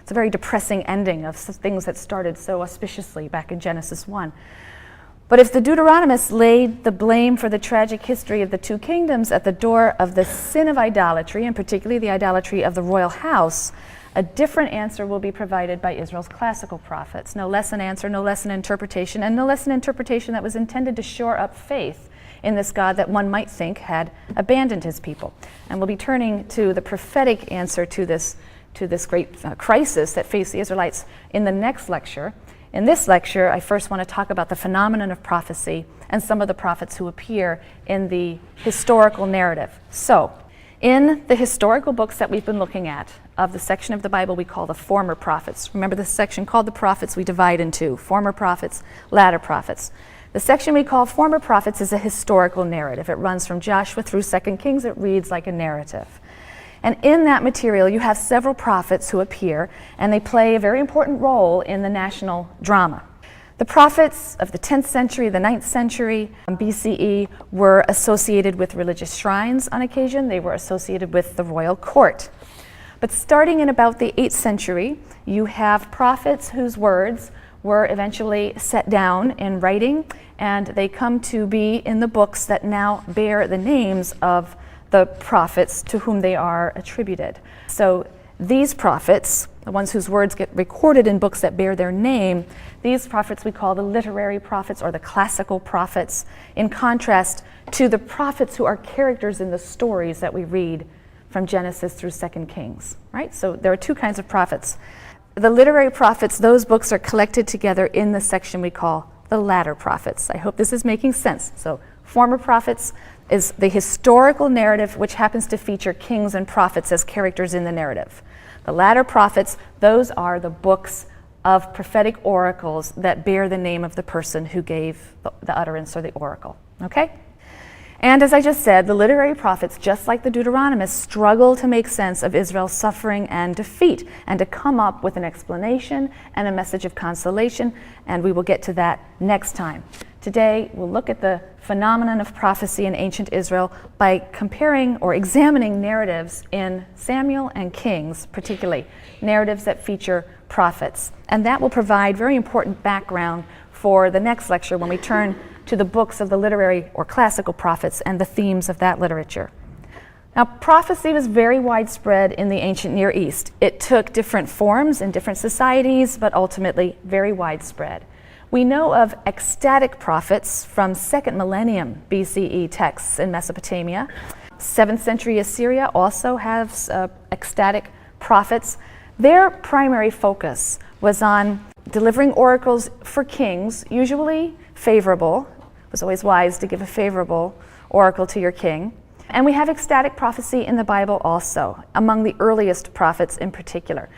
It's a very depressing ending of things that started so auspiciously back in Genesis 1. But if the Deuteronomists laid the blame for the tragic history of the two kingdoms at the door of the sin of idolatry, and particularly the idolatry of the royal house, a different answer will be provided by Israel's classical prophets. No less an answer, no less an interpretation, and no less an interpretation that was intended to shore up faith in this God that one might think had abandoned his people. And we'll be turning to the prophetic answer to this great crisis that faced the Israelites in the next lecture. In this lecture, I first want to talk about the phenomenon of prophecy and some of the prophets who appear in the historical narrative. So, in the historical books that we've been looking at, of the section of the Bible we call the former prophets. Remember this section called the prophets we divide into former prophets, latter prophets. The section we call former prophets is a historical narrative. It runs from Joshua through 2 Kings. It reads like a narrative. And in that material, you have several prophets who appear, and they play a very important role in the national drama. The prophets of the 10th century, the 9th century BCE were associated with religious shrines on occasion. They were associated with the royal court. But starting in about the 8th century, you have prophets whose words were eventually set down in writing, and they come to be in the books that now bear the names of the prophets to whom they are attributed. So these prophets, the ones whose words get recorded in books that bear their name, these prophets we call the literary prophets or the classical prophets, in contrast to the prophets who are characters in the stories that we read from Genesis through 2 Kings, right? So there are two kinds of prophets. The literary prophets, those books are collected together in the section we call the latter prophets. I hope this is making sense. So former prophets is the historical narrative which happens to feature kings and prophets as characters in the narrative. The latter prophets, those are the books of prophetic oracles that bear the name of the person who gave the utterance or the oracle, okay? And as I just said, the literary prophets, just like the Deuteronomists, struggle to make sense of Israel's suffering and defeat and to come up with an explanation and a message of consolation, and we will get to that next time. Today, we'll look at the phenomenon of prophecy in ancient Israel by comparing or examining narratives in Samuel and Kings, particularly narratives that feature prophets. And that will provide very important background for the next lecture when we turn to the books of the literary or classical prophets and the themes of that literature. Now, prophecy was very widespread in the ancient Near East. It took different forms in different societies, but ultimately very widespread. We know of ecstatic prophets from 2nd millennium BCE texts in Mesopotamia. 7th century Assyria also has ecstatic prophets. Their primary focus was on delivering oracles for kings, usually favorable. It was always wise to give a favorable oracle to your king. And we have ecstatic prophecy in the Bible also, among the earliest prophets in particular.